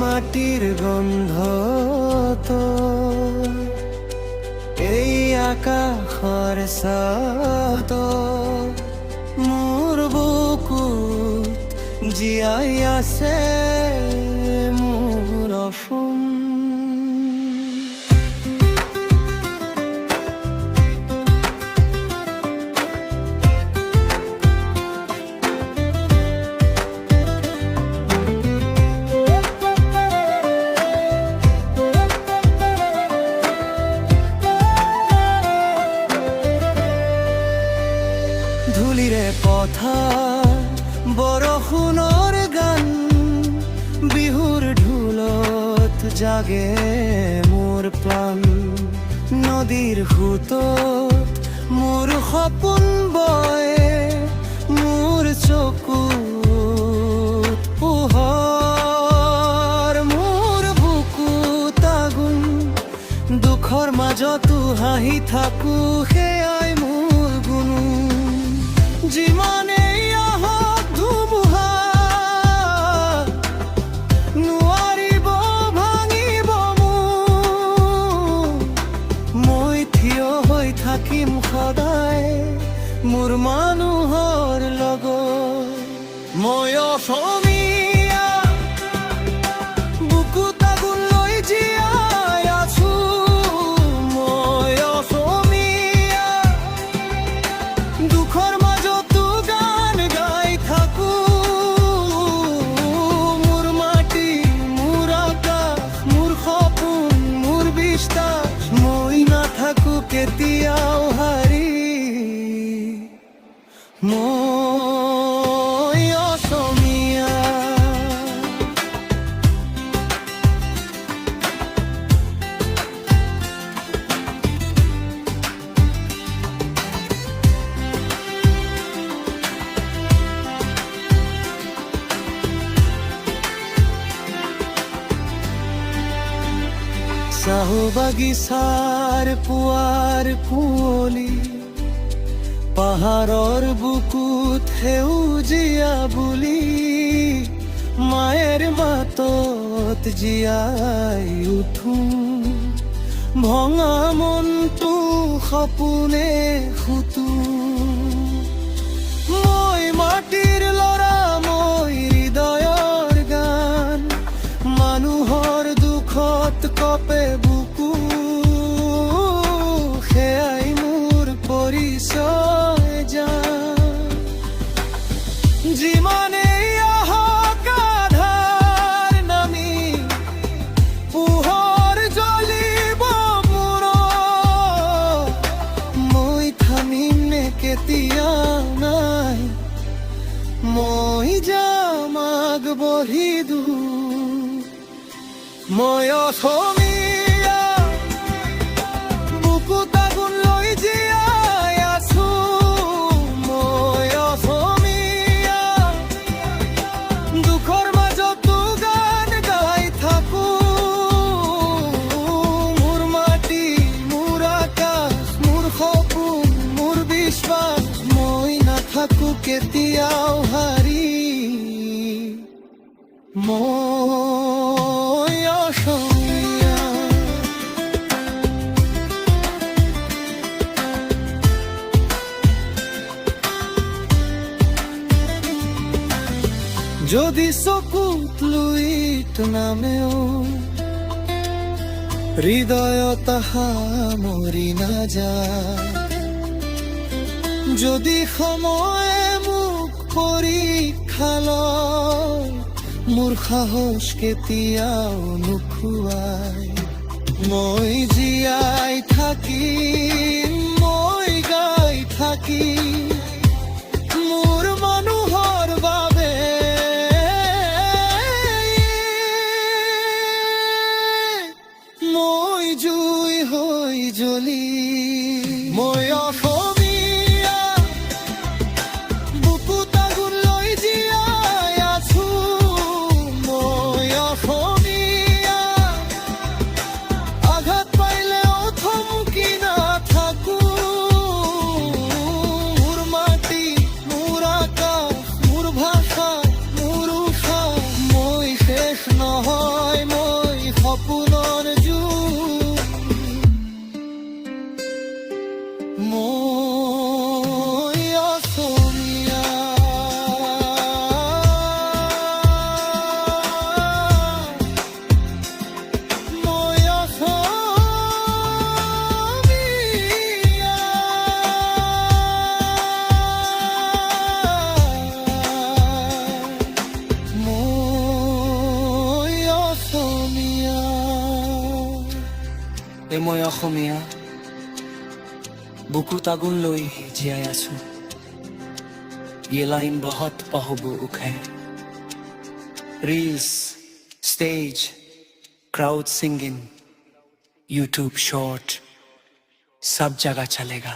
মাটির গন্ধ তো এই আকাশৰ ছাত মোৰ বুকুত জীয়াই আছে মোৰ অসম। ধূলিৰে পথাৰ বৰষুণৰ গান বিহুৰ ঢোলত জাগে মোৰ প্ৰাণ নদীৰ সোঁতত মোৰ সপোন বয় মোৰ চকুত পোহৰ মোৰ বুকুত আগুন দুখৰ মাজতো হাঁহি থাকো সেয়াই মোৰ গুণ যিমানেই আহক ধুমুহা নোৱাৰিব ভাঙিব মই থিয় হৈ থাকিম সদায় মোৰ মানুহৰ লগত মই অসমীয়া বুকুত আগুন লৈ জীয়াই আছো মই অসমীয়া দুখৰ কেতিয়াও হাৰি মই অসমীয়া। চাহ বাগিচাৰ পুৱাৰ কুঁৱলী পাহাৰৰ বুকুত সেউজীয়া বুলি মায়েৰ মাতত জীয়াই উঠো ভঙা মনটো সপোনে সুতো মই মাটিৰ ল'ৰা মই হৃদয়ৰ গান মানুহৰ দুখত কপে বুকু সেয়াই মোৰ পৰিচয় জান যিমানেই আহক আধাৰ নামি পোহৰ জ্বলিব মোৰ মই থামিমে কেতিয়া নাই মই যাম আগবাঢ়ি দূৰ মই অসমীয়া বুকুত আগুন লৈ জীয়াই আছো মই অসমীয়া দুখৰ মাজতো গান গাই থাকো মোৰ মাটি মোৰ আকাশ মোৰ সপোন মোৰ বিশ্বাস মই নাথাকো কেতিয়াও হাৰি মই অসমীয়া। যদি চকুত লুইত নামেও হৃদয়ত আশা মৰি নাযায় যদি সময়ে মোক পৰীক্ষা লয় মোৰ সাহস কেতিয়াও নুখুৱাই মই জীয়াই থাকিম মই গাই থাকিম মোৰ মানুহৰ বাবে মই জুই হৈ জ্বলি মই অসমীয়া মই অসমীয়া, বুকুত আগুন লৈ জীয়াই আছো। ये लाइन बहुत पहबूक है। Reels, stage, crowd singing, YouTube short, सब जगह चलेगा।